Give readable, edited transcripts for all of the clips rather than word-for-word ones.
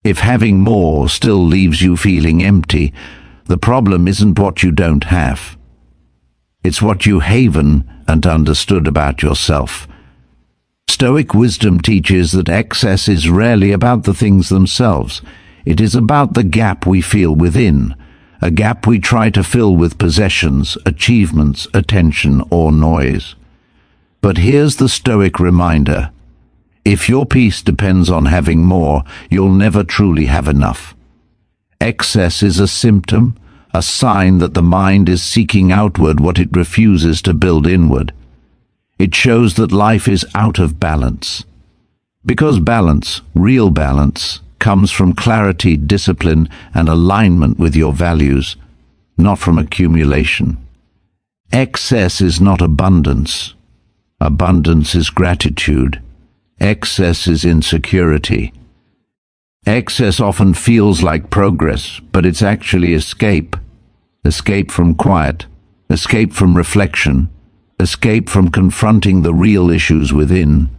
If having more still leaves you feeling empty, the problem isn't what you don't have. It's what you haven't and understood about yourself. Stoic wisdom teaches that excess is rarely about the things themselves. It is about the gap we feel within, a gap we try to fill with possessions, achievements, attention, or noise. But here's the Stoic reminder. If your peace depends on having more, you'll never truly have enough. Excess is a symptom, a sign that the mind is seeking outward what it refuses to build inward. It shows that life is out of balance. Because balance, real balance, comes from clarity, discipline, and alignment with your values, not from accumulation. Excess is not abundance. Abundance is gratitude. Excess is insecurity. Excess often feels like progress, but it's actually escape. Escape from quiet, escape from reflection, escape from confronting the real issues within.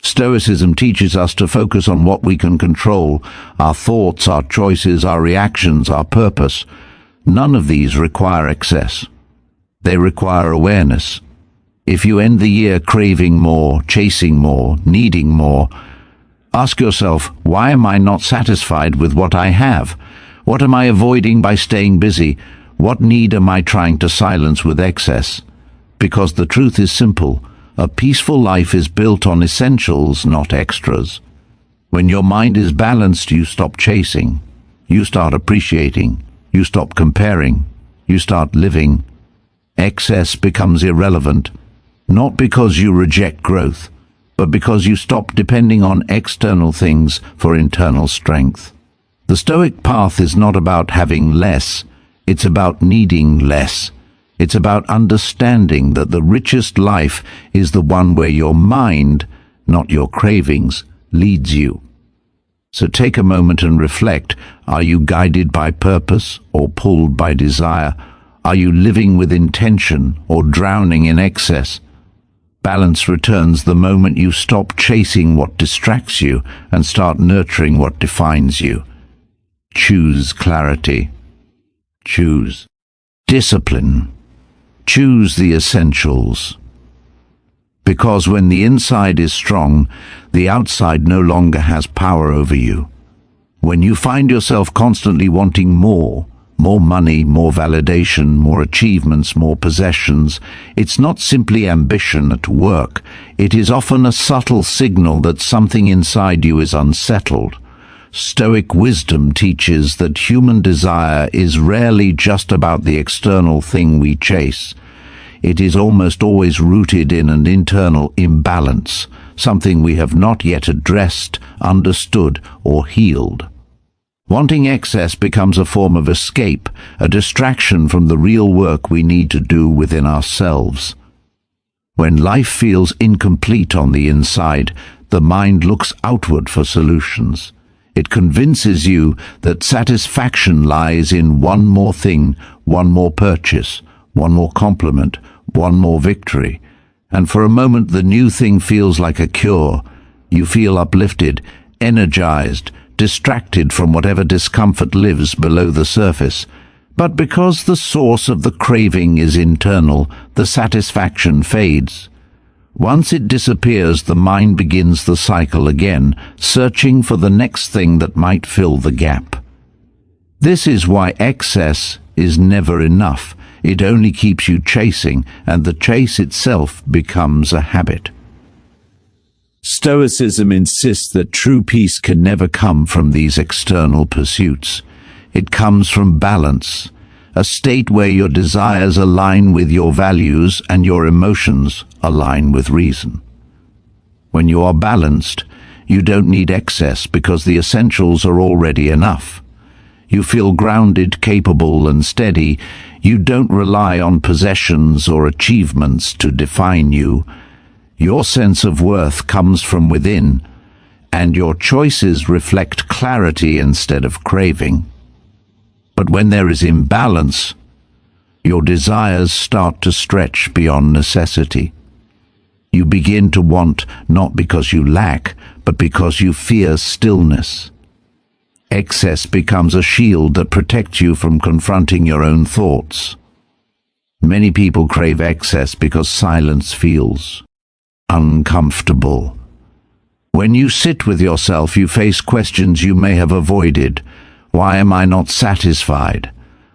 Stoicism teaches us to focus on what we can control, our thoughts, our choices, our reactions, our purpose. None of these require excess. They require awareness. If you end the year craving more, chasing more, needing more, ask yourself, why am I not satisfied with what I have? What am I avoiding by staying busy? What need am I trying to silence with excess? Because the truth is simple. A peaceful life is built on essentials, not extras. When your mind is balanced, you stop chasing. You start appreciating. You stop comparing. You start living. Excess becomes irrelevant, not because you reject growth, but because you stop depending on external things for internal strength. The Stoic path is not about having less, it's about needing less. It's about understanding that the richest life is the one where your mind, not your cravings, leads you. So take a moment and reflect. Are you guided by purpose or pulled by desire? Are you living with intention or drowning in excess? Balance returns the moment you stop chasing what distracts you and start nurturing what defines you. Choose clarity. Choose discipline. Choose the essentials. Because when the inside is strong, the outside no longer has power over you. When you find yourself constantly wanting more money, more validation, more achievements, more possessions, it's not simply ambition at work. It is often a subtle signal that something inside you is unsettled. Stoic wisdom teaches that human desire is rarely just about the external thing we chase. It is almost always rooted in an internal imbalance, something we have not yet addressed, understood, or healed. Wanting excess becomes a form of escape, a distraction from the real work we need to do within ourselves. When life feels incomplete on the inside, the mind looks outward for solutions. It convinces you that satisfaction lies in one more thing, one more purchase, one more compliment, one more victory. And for a moment the new thing feels like a cure. You feel uplifted, energized, distracted from whatever discomfort lives below the surface. But because the source of the craving is internal, the satisfaction fades. Once it disappears, the mind begins the cycle again, searching for the next thing that might fill the gap. This is why excess is never enough. It only keeps you chasing, and the chase itself becomes a habit. Stoicism insists that true peace can never come from these external pursuits. It comes from balance, a state where your desires align with your values and your emotions align with reason. When you are balanced, you don't need excess because the essentials are already enough. You feel grounded, capable, and steady. You don't rely on possessions or achievements to define you. Your sense of worth comes from within, and your choices reflect clarity instead of craving. But when there is imbalance, your desires start to stretch beyond necessity. You begin to want not because you lack, but because you fear stillness. Excess becomes a shield that protects you from confronting your own thoughts. Many people crave excess because silence feels uncomfortable. When you sit with yourself, you face questions you may have avoided. Why am I not satisfied?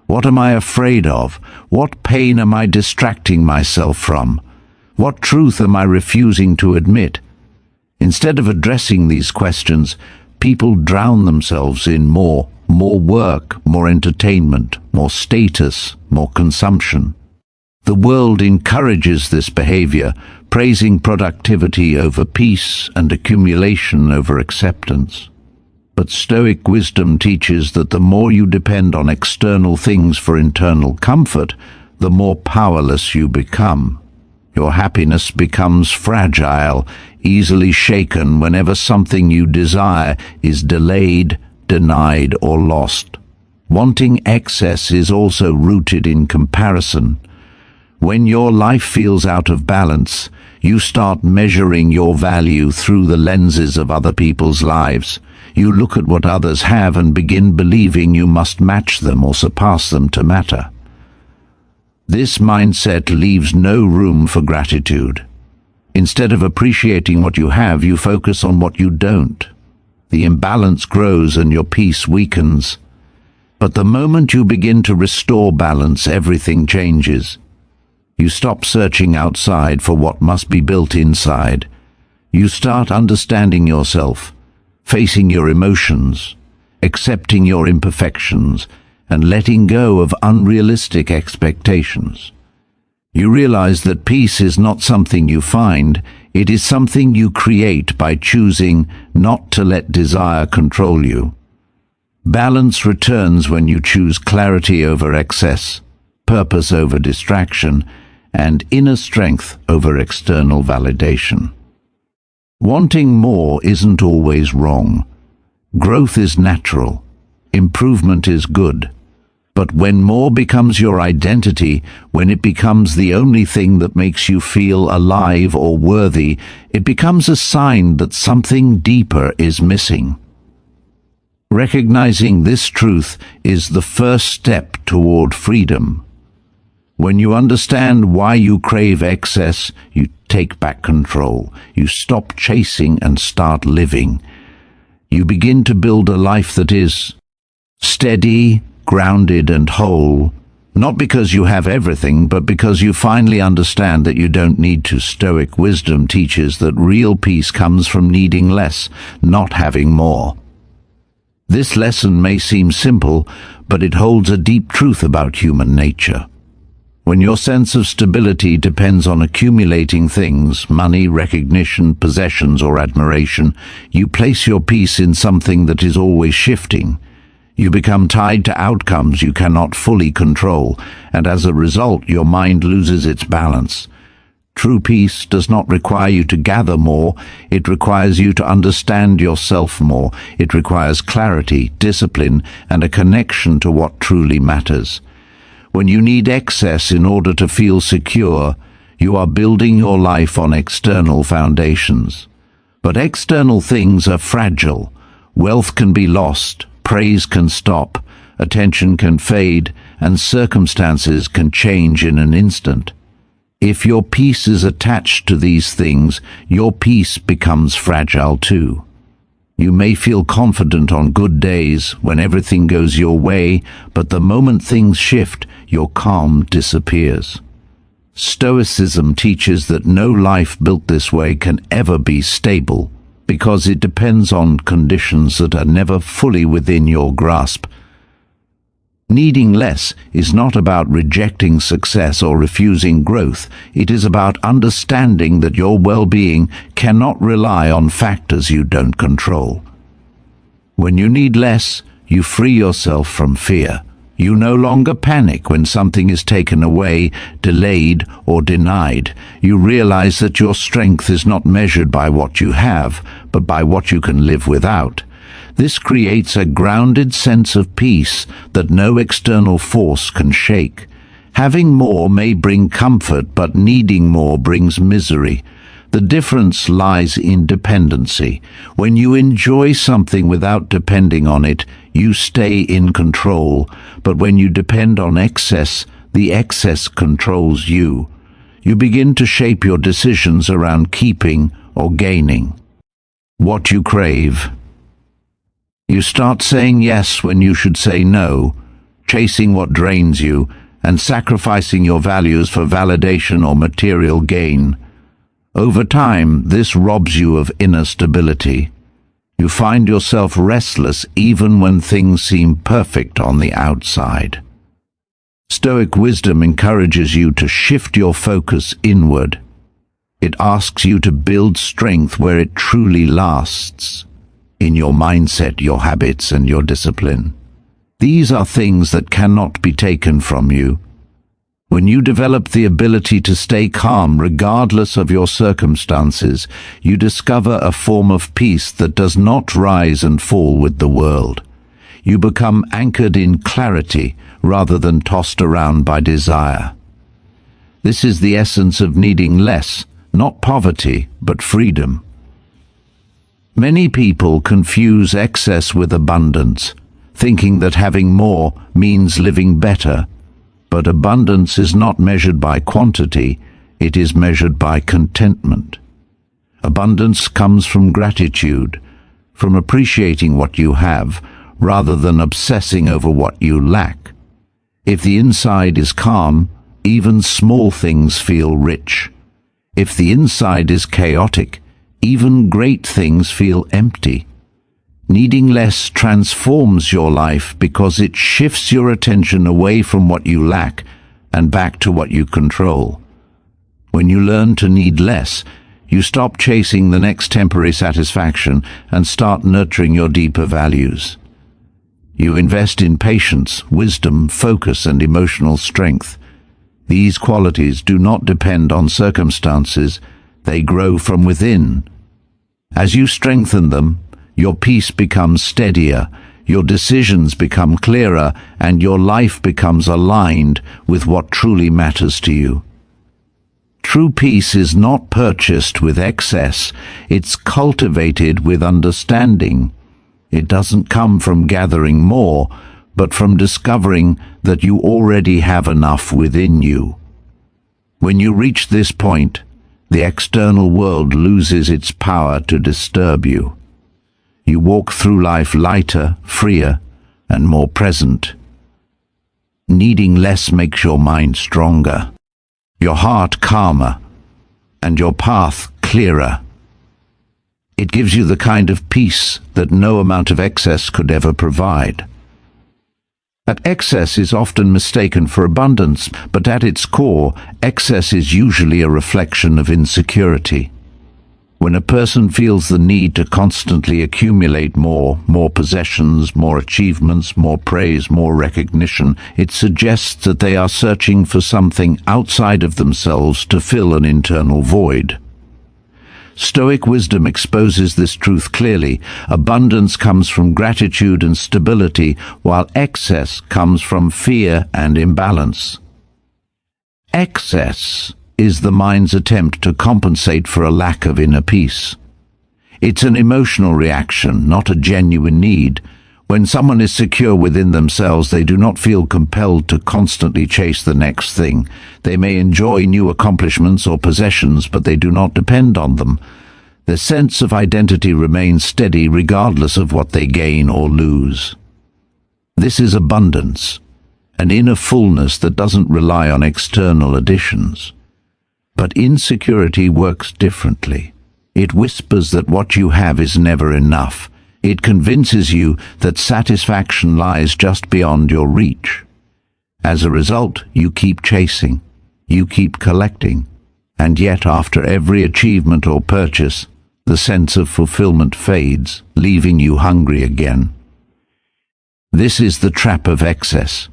What am I afraid of? What pain am I distracting myself from? What truth am I refusing to admit? Instead of addressing these questions, people drown themselves in more work, more entertainment, more status, more consumption. The world encourages this behavior, praising productivity over peace and accumulation over acceptance. But Stoic wisdom teaches that the more you depend on external things for internal comfort, the more powerless you become. Your happiness becomes fragile, easily shaken whenever something you desire is delayed, denied, or lost. Wanting excess is also rooted in comparison. When your life feels out of balance, you start measuring your value through the lenses of other people's lives. You look at what others have and begin believing you must match them or surpass them to matter. This mindset leaves no room for gratitude. Instead of appreciating what you have, you focus on what you don't. The imbalance grows and your peace weakens. But the moment you begin to restore balance, everything changes. You stop searching outside for what must be built inside. You start understanding yourself, facing your emotions, accepting your imperfections, and letting go of unrealistic expectations. You realize that peace is not something you find, it is something you create by choosing not to let desire control you. Balance returns when you choose clarity over excess, purpose over distraction, and inner strength over external validation. Wanting more isn't always wrong. Growth is natural. Improvement is good. But when more becomes your identity, when it becomes the only thing that makes you feel alive or worthy, it becomes a sign that something deeper is missing. Recognizing this truth is the first step toward freedom. When you understand why you crave excess, you take back control. You stop chasing and start living. You begin to build a life that is steady, grounded and whole, not because you have everything, but because you finally understand that you don't need to. Stoic wisdom teaches that real peace comes from needing less, not having more. This lesson may seem simple, but it holds a deep truth about human nature. When your sense of stability depends on accumulating things, money, recognition, possessions, or admiration, you place your peace in something that is always shifting. You become tied to outcomes you cannot fully control, and as a result, your mind loses its balance. True peace does not require you to gather more, it requires you to understand yourself more. It requires clarity, discipline, and a connection to what truly matters. When you need excess in order to feel secure, you are building your life on external foundations. But external things are fragile. Wealth can be lost, praise can stop, attention can fade, and circumstances can change in an instant. If your peace is attached to these things, your peace becomes fragile too. You may feel confident on good days when everything goes your way, but the moment things shift, your calm disappears. Stoicism teaches that no life built this way can ever be stable, because it depends on conditions that are never fully within your grasp. Needing less is not about rejecting success or refusing growth. It is about understanding that your well-being cannot rely on factors you don't control. When you need less, you free yourself from fear. You no longer panic when something is taken away, delayed, or denied. You realize that your strength is not measured by what you have, but by what you can live without. This creates a grounded sense of peace that no external force can shake. Having more may bring comfort, but needing more brings misery. The difference lies in dependency. When you enjoy something without depending on it, you stay in control, but when you depend on excess, the excess controls you. You begin to shape your decisions around keeping or gaining what you crave. You start saying yes when you should say no, chasing what drains you, and sacrificing your values for validation or material gain. Over time, this robs you of inner stability. You find yourself restless even when things seem perfect on the outside. Stoic wisdom encourages you to shift your focus inward. It asks you to build strength where it truly lasts, in your mindset, your habits, and your discipline. These are things that cannot be taken from you. When you develop the ability to stay calm regardless of your circumstances, you discover a form of peace that does not rise and fall with the world. You become anchored in clarity rather than tossed around by desire. This is the essence of needing less, not poverty, but freedom. Many people confuse excess with abundance, thinking that having more means living better. But abundance is not measured by quantity, it is measured by contentment. Abundance comes from gratitude, from appreciating what you have, rather than obsessing over what you lack. If the inside is calm, even small things feel rich. If the inside is chaotic, even great things feel empty. Needing less transforms your life because it shifts your attention away from what you lack and back to what you control. When you learn to need less, you stop chasing the next temporary satisfaction and start nurturing your deeper values. You invest in patience, wisdom, focus, and emotional strength. These qualities do not depend on circumstances, they grow from within. As you strengthen them, your peace becomes steadier, your decisions become clearer, and your life becomes aligned with what truly matters to you. True peace is not purchased with excess, it's cultivated with understanding. It doesn't come from gathering more, but from discovering that you already have enough within you. When you reach this point, the external world loses its power to disturb you. You walk through life lighter, freer, and more present. Needing less makes your mind stronger, your heart calmer, and your path clearer. It gives you the kind of peace that no amount of excess could ever provide. That excess is often mistaken for abundance, but at its core, excess is usually a reflection of insecurity. When a person feels the need to constantly accumulate more possessions, more achievements, more praise, more recognition, it suggests that they are searching for something outside of themselves to fill an internal void. Stoic wisdom exposes this truth clearly. Abundance comes from gratitude and stability, while excess comes from fear and imbalance. Excess is the mind's attempt to compensate for a lack of inner peace. It's an emotional reaction, not a genuine need. When someone is secure within themselves, they do not feel compelled to constantly chase the next thing. They may enjoy new accomplishments or possessions, but they do not depend on them. Their sense of identity remains steady regardless of what they gain or lose. This is abundance, an inner fullness that doesn't rely on external additions. But insecurity works differently. It whispers that what you have is never enough. It convinces you that satisfaction lies just beyond your reach. As a result, you keep chasing, you keep collecting, and yet after every achievement or purchase, the sense of fulfillment fades, leaving you hungry again. This is the trap of excess.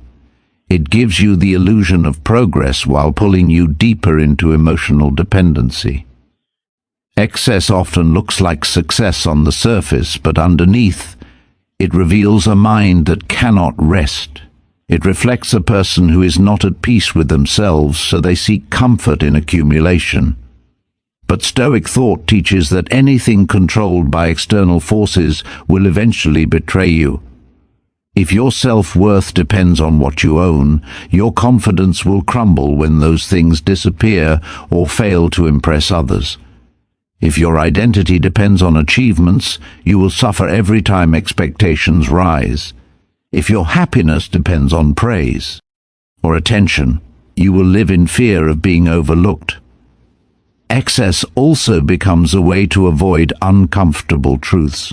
It gives you the illusion of progress while pulling you deeper into emotional dependency. Excess often looks like success on the surface, but underneath, it reveals a mind that cannot rest. It reflects a person who is not at peace with themselves, so they seek comfort in accumulation. But Stoic thought teaches that anything controlled by external forces will eventually betray you. If your self-worth depends on what you own, your confidence will crumble when those things disappear or fail to impress others. If your identity depends on achievements, you will suffer every time expectations rise. If your happiness depends on praise or attention, you will live in fear of being overlooked. Excess also becomes a way to avoid uncomfortable truths.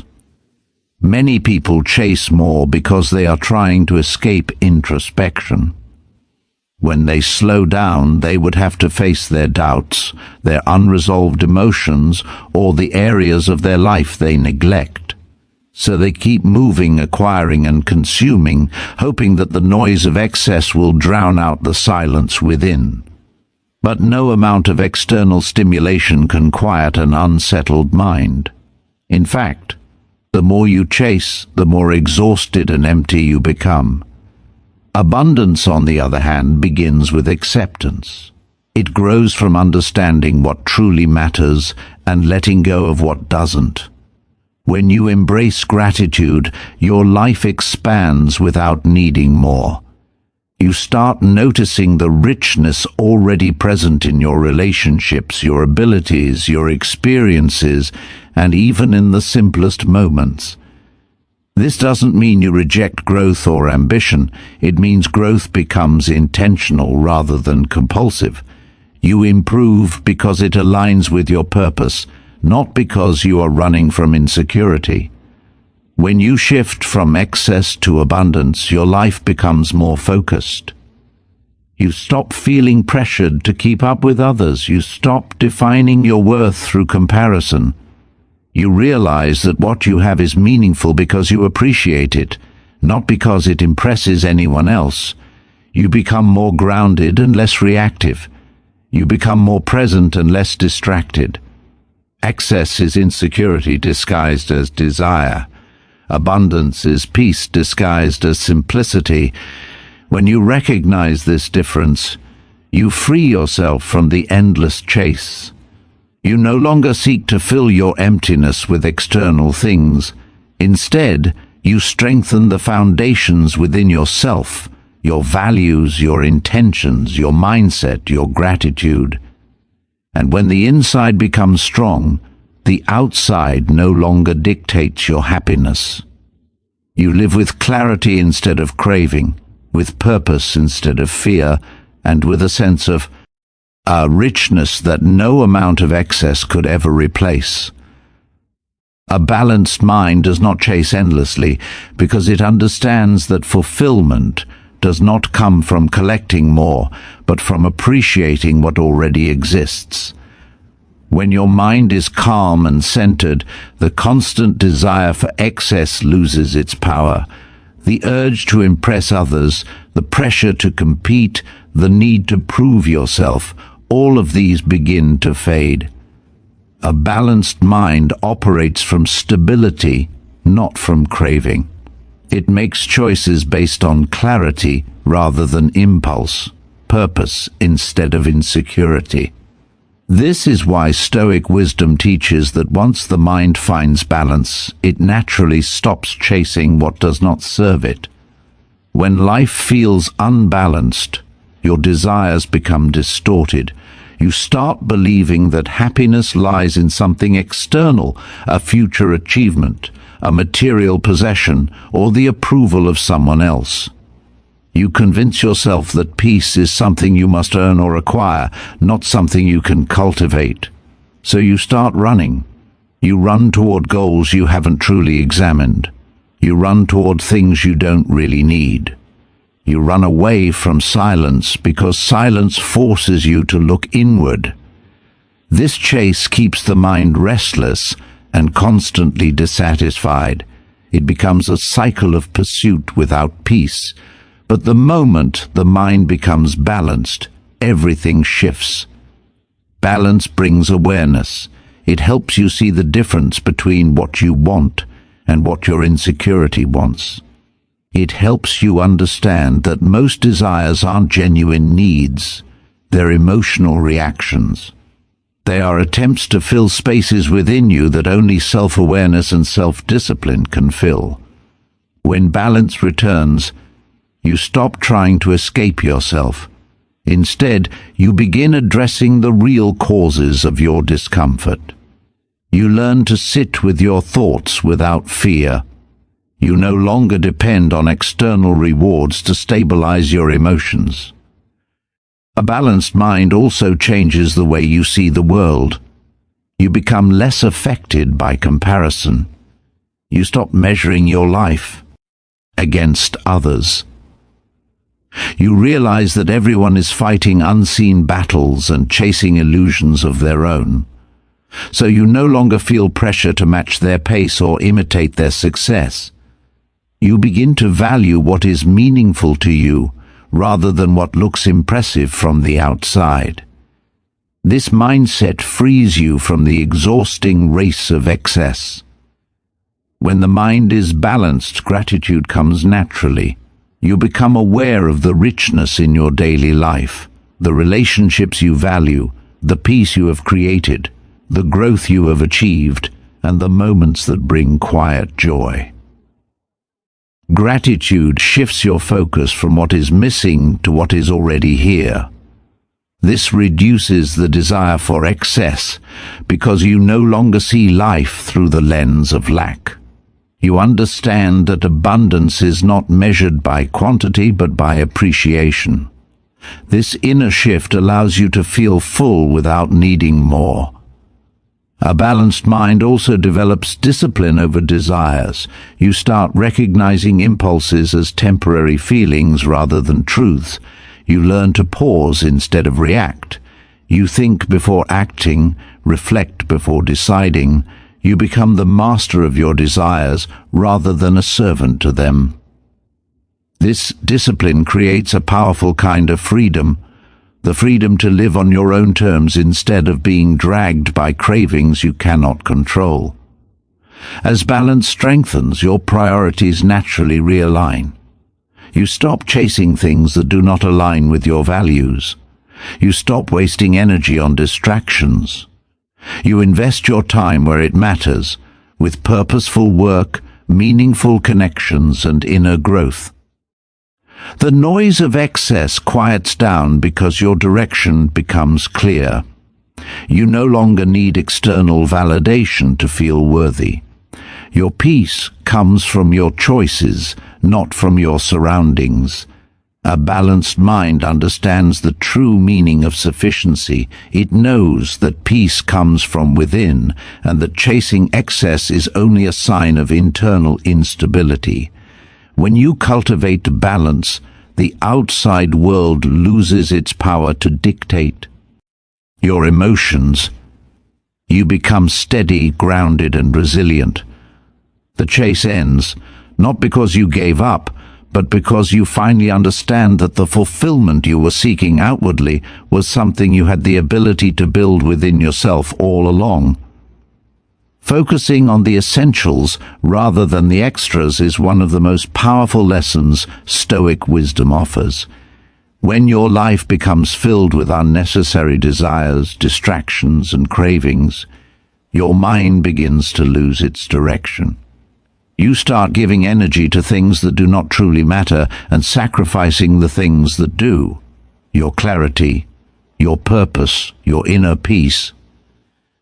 Many people chase more because they are trying to escape introspection. When they slow down, they would have to face their doubts, their unresolved emotions, or the areas of their life they neglect. So they keep moving, acquiring, and consuming, hoping that the noise of excess will drown out the silence within. But no amount of external stimulation can quiet an unsettled mind. In fact, the more you chase, the more exhausted and empty you become. Abundance, on the other hand, begins with acceptance. It grows from understanding what truly matters and letting go of what doesn't. When you embrace gratitude, your life expands without needing more. You start noticing the richness already present in your relationships, your abilities, your experiences, and even in the simplest moments. This doesn't mean you reject growth or ambition. It means growth becomes intentional rather than compulsive. You improve because it aligns with your purpose, not because you are running from insecurity. When you shift from excess to abundance, your life becomes more focused. You stop feeling pressured to keep up with others. You stop defining your worth through comparison. You realize that what you have is meaningful because you appreciate it, not because it impresses anyone else. You become more grounded and less reactive. You become more present and less distracted. Excess is insecurity disguised as desire. Abundance is peace disguised as simplicity. When you recognize this difference, you free yourself from the endless chase. You no longer seek to fill your emptiness with external things. Instead, you strengthen the foundations within yourself, your values, your intentions, your mindset, your gratitude. And when the inside becomes strong, the outside no longer dictates your happiness. You live with clarity instead of craving, with purpose instead of fear, and with a sense of a richness that no amount of excess could ever replace. A balanced mind does not chase endlessly because it understands that fulfillment does not come from collecting more, but from appreciating what already exists. When your mind is calm and centered, the constant desire for excess loses its power. The urge to impress others, the pressure to compete, the need to prove yourself, all of these begin to fade. A balanced mind operates from stability, not from craving. It makes choices based on clarity rather than impulse, purpose instead of insecurity. This is why Stoic wisdom teaches that once the mind finds balance, it naturally stops chasing what does not serve it. When life feels unbalanced, your desires become distorted. You start believing that happiness lies in something external, a future achievement, a material possession, or the approval of someone else. You convince yourself that peace is something you must earn or acquire, not something you can cultivate. So you start running. You run toward goals you haven't truly examined. You run toward things you don't really need. You run away from silence because silence forces you to look inward. This chase keeps the mind restless and constantly dissatisfied. It becomes a cycle of pursuit without peace. But the moment the mind becomes balanced, everything shifts. Balance brings awareness. It helps you see the difference between what you want and what your insecurity wants. It helps you understand that most desires aren't genuine needs. They're emotional reactions. They are attempts to fill spaces within you that only self-awareness and self-discipline can fill. When balance returns, you stop trying to escape yourself. Instead, you begin addressing the real causes of your discomfort. You learn to sit with your thoughts without fear. You no longer depend on external rewards to stabilize your emotions. A balanced mind also changes the way you see the world. You become less affected by comparison. You stop measuring your life against others. You realize that everyone is fighting unseen battles and chasing illusions of their own. So you no longer feel pressure to match their pace or imitate their success. You begin to value what is meaningful to you rather than what looks impressive from the outside. This mindset frees you from the exhausting race of excess. When the mind is balanced, gratitude comes naturally. You become aware of the richness in your daily life, the relationships you value, the peace you have created, the growth you have achieved, and the moments that bring quiet joy. Gratitude shifts your focus from what is missing to what is already here. This reduces the desire for excess because you no longer see life through the lens of lack. You understand that abundance is not measured by quantity but by appreciation. This inner shift allows you to feel full without needing more. A balanced mind also develops discipline over desires. You start recognizing impulses as temporary feelings rather than truths. You learn to pause instead of react. You think before acting, reflect before deciding. You become the master of your desires rather than a servant to them. This discipline creates a powerful kind of freedom, the freedom to live on your own terms instead of being dragged by cravings you cannot control. As balance strengthens, your priorities naturally realign. You stop chasing things that do not align with your values. You stop wasting energy on distractions. You invest your time where it matters, with purposeful work, meaningful connections, and inner growth. The noise of excess quiets down because your direction becomes clear. You no longer need external validation to feel worthy. Your peace comes from your choices, not from your surroundings. A balanced mind understands the true meaning of sufficiency. It knows that peace comes from within and that chasing excess is only a sign of internal instability. When you cultivate balance, the outside world loses its power to dictate your emotions. You become steady, grounded, and resilient. The chase ends, not because you gave up, but because you finally understand that the fulfillment you were seeking outwardly was something you had the ability to build within yourself all along. Focusing on the essentials rather than the extras is one of the most powerful lessons Stoic wisdom offers. When your life becomes filled with unnecessary desires, distractions, and cravings, your mind begins to lose its direction. You start giving energy to things that do not truly matter and sacrificing the things that do. Your clarity, your purpose, your inner peace.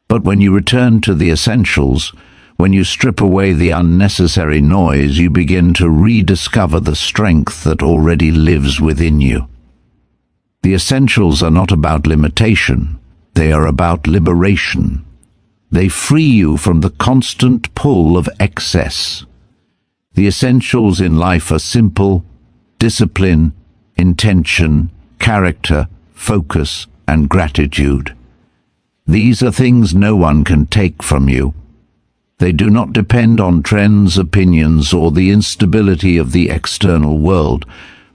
But when you return to the essentials, when you strip away the unnecessary noise, you begin to rediscover the strength that already lives within you. The essentials are not about limitation, they are about liberation. They free you from the constant pull of excess. The essentials in life are simple: discipline, intention, character, focus, and gratitude. These are things no one can take from you. They do not depend on trends, opinions, or the instability of the external world.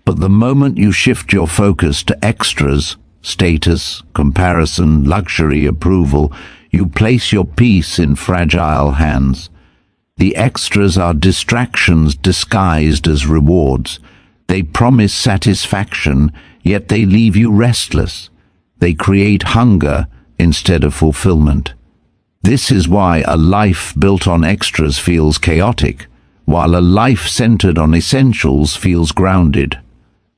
But the moment you shift your focus to extras, status, comparison, luxury, approval, you place your peace in fragile hands. The extras are distractions disguised as rewards. They promise satisfaction, yet they leave you restless. They create hunger instead of fulfillment. This is why a life built on extras feels chaotic, while a life centered on essentials feels grounded.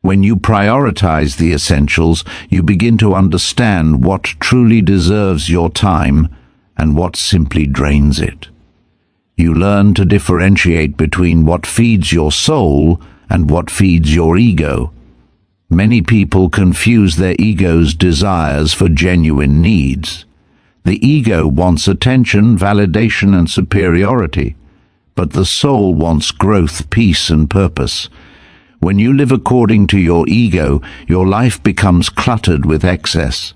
When you prioritize the essentials, you begin to understand what truly deserves your time and what simply drains it. You learn to differentiate between what feeds your soul and what feeds your ego. Many people confuse their ego's desires for genuine needs. The ego wants attention, validation, and superiority, but the soul wants growth, peace, and purpose. When you live according to your ego, your life becomes cluttered with excess.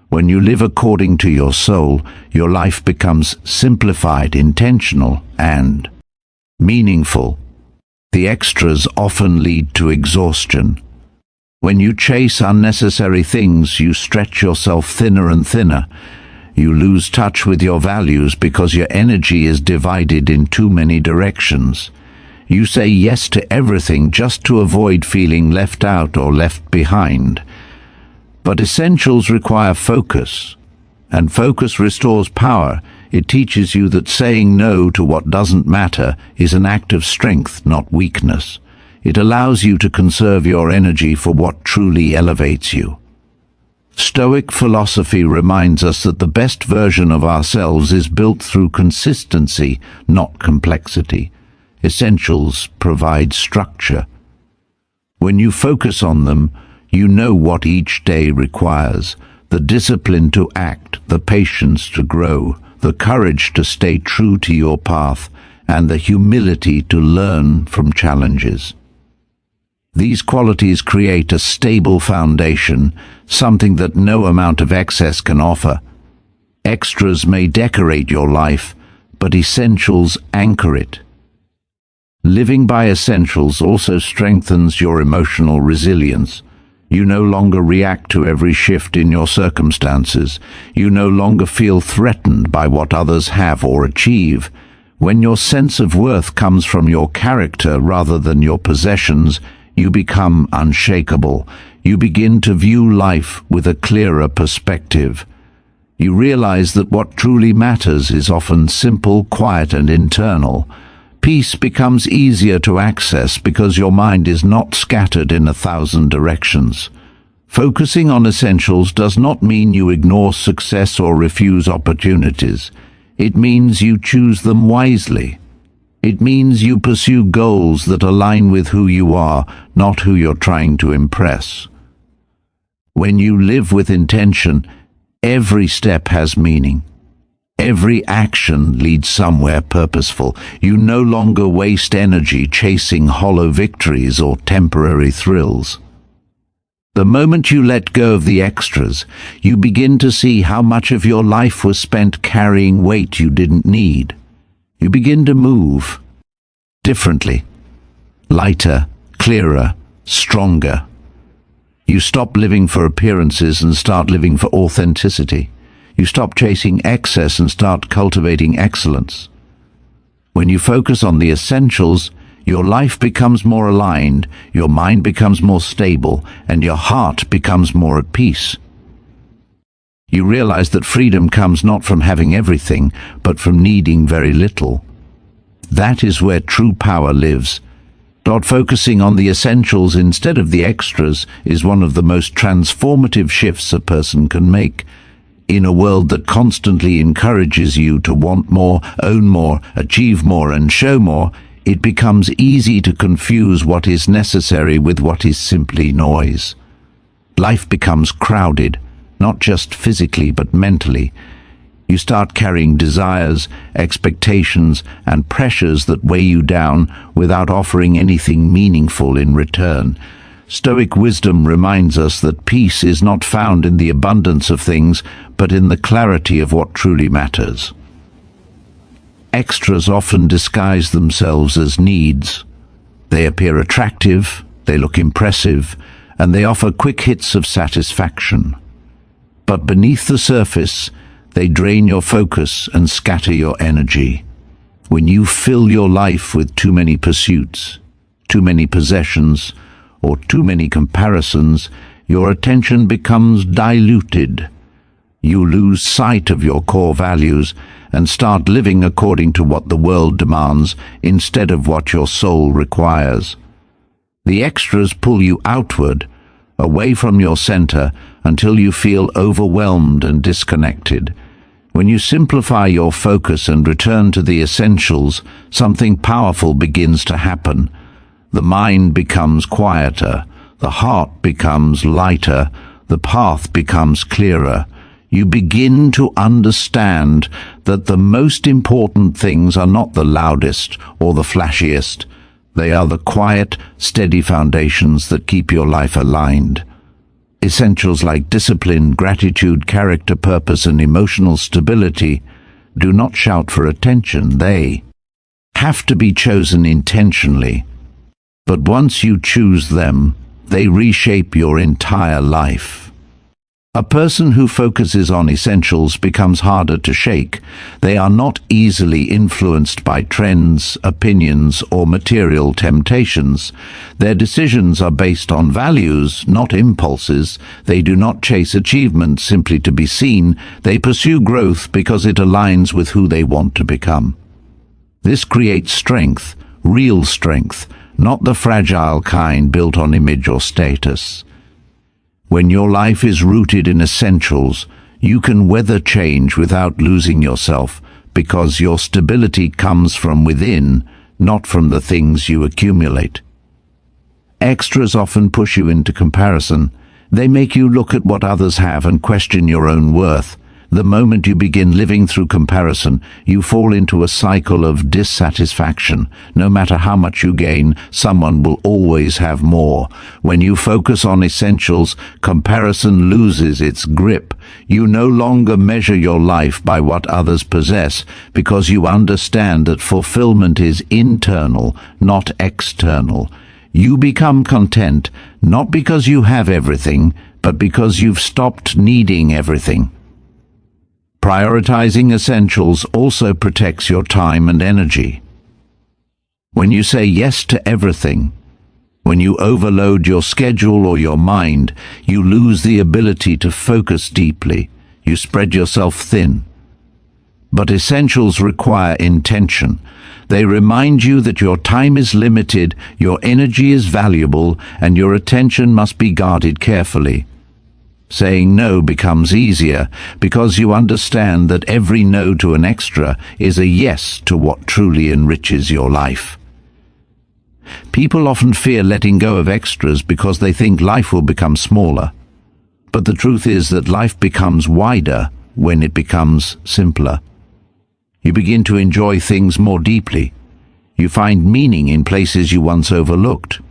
When you live according to your soul, your life becomes simplified, intentional, and meaningful. The extras often lead to exhaustion. When you chase unnecessary things, you stretch yourself thinner and thinner. You lose touch with your values because your energy is divided in too many directions. You say yes to everything just to avoid feeling left out or left behind. But essentials require focus, and focus restores power. It teaches you that saying no to what doesn't matter is an act of strength, not weakness. It allows you to conserve your energy for what truly elevates you. Stoic philosophy reminds us that the best version of ourselves is built through consistency, not complexity. Essentials provide structure. When you focus on them, you know what each day requires: the discipline to act, the patience to grow, the courage to stay true to your path, and the humility to learn from challenges. These qualities create a stable foundation, something that no amount of excess can offer. Extras may decorate your life, but essentials anchor it. Living by essentials also strengthens your emotional resilience. You no longer react to every shift in your circumstances. You no longer feel threatened by what others have or achieve. When your sense of worth comes from your character rather than your possessions, you become unshakable. You begin to view life with a clearer perspective. You realize that what truly matters is often simple, quiet, and internal. Peace becomes easier to access because your mind is not scattered in 1,000 directions. Focusing on essentials does not mean you ignore success or refuse opportunities. It means you choose them wisely. It means you pursue goals that align with who you are, not who you're trying to impress. When you live with intention, every step has meaning. Every action leads somewhere purposeful. You no longer waste energy chasing hollow victories or temporary thrills. The moment you let go of the extras, you begin to see how much of your life was spent carrying weight you didn't need. You begin to move differently, lighter, clearer, stronger. You stop living for appearances and start living for authenticity. You stop chasing excess and start cultivating excellence. When you focus on the essentials, your life becomes more aligned, your mind becomes more stable, and your heart becomes more at peace. You realize that freedom comes not from having everything, but from needing very little. That is where true power lives. Not focusing on the essentials instead of the extras is one of the most transformative shifts a person can make. In a world that constantly encourages you to want more, own more, achieve more, and show more, it becomes easy to confuse what is necessary with what is simply noise. Life becomes crowded, not just physically but mentally. You start carrying desires, expectations, and pressures that weigh you down without offering anything meaningful in return. Stoic wisdom reminds us that peace is not found in the abundance of things, but in the clarity of what truly matters. Extras often disguise themselves as needs. They appear attractive, they look impressive, and they offer quick hits of satisfaction. But beneath the surface, they drain your focus and scatter your energy. When you fill your life with too many pursuits, too many possessions, or too many comparisons, your attention becomes diluted. You lose sight of your core values and start living according to what the world demands instead of what your soul requires. The extras pull you outward, away from your center, until you feel overwhelmed and disconnected. When you simplify your focus and return to the essentials, something powerful begins to happen. The mind becomes quieter, the heart becomes lighter, the path becomes clearer. You begin to understand that the most important things are not the loudest or the flashiest. They are the quiet, steady foundations that keep your life aligned. Essentials like discipline, gratitude, character, purpose, and emotional stability do not shout for attention. They have to be chosen intentionally. But once you choose them, they reshape your entire life. A person who focuses on essentials becomes harder to shake. They are not easily influenced by trends, opinions, or material temptations. Their decisions are based on values, not impulses. They do not chase achievement simply to be seen. They pursue growth because it aligns with who they want to become. This creates strength, real strength, not the fragile kind built on image or status. When your life is rooted in essentials, you can weather change without losing yourself, because your stability comes from within, not from the things you accumulate. Extras often push you into comparison. They make you look at what others have and question your own worth. The moment you begin living through comparison, you fall into a cycle of dissatisfaction. No matter how much you gain, someone will always have more. When you focus on essentials, comparison loses its grip. You no longer measure your life by what others possess, because you understand that fulfillment is internal, not external. You become content, not because you have everything, but because you've stopped needing everything. Prioritizing essentials also protects your time and energy. When you say yes to everything, when you overload your schedule or your mind, you lose the ability to focus deeply. You spread yourself thin. But essentials require intention. They remind you that your time is limited, your energy is valuable, and your attention must be guarded carefully. Saying no becomes easier because you understand that every no to an extra is a yes to what truly enriches your life. People often fear letting go of extras because they think life will become smaller. But the truth is that life becomes wider when it becomes simpler. You begin to enjoy things more deeply. You find meaning in places you once overlooked.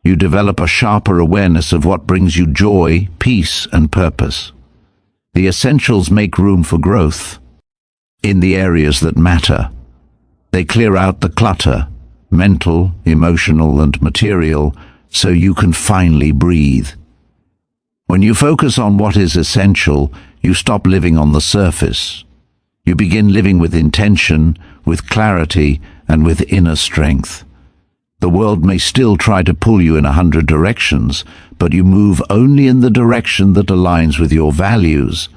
You develop a sharper awareness of what brings you joy, peace, and purpose. The essentials make room for growth in the areas that matter. They clear out the clutter, mental, emotional, and material, so you can finally breathe. When you focus on what is essential, you stop living on the surface. You begin living with intention, with clarity, and with inner strength. The world may still try to pull you in 100 directions, but you move only in the direction that aligns with your values.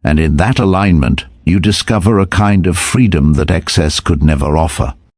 And in that alignment, you discover a kind of freedom that excess could never offer.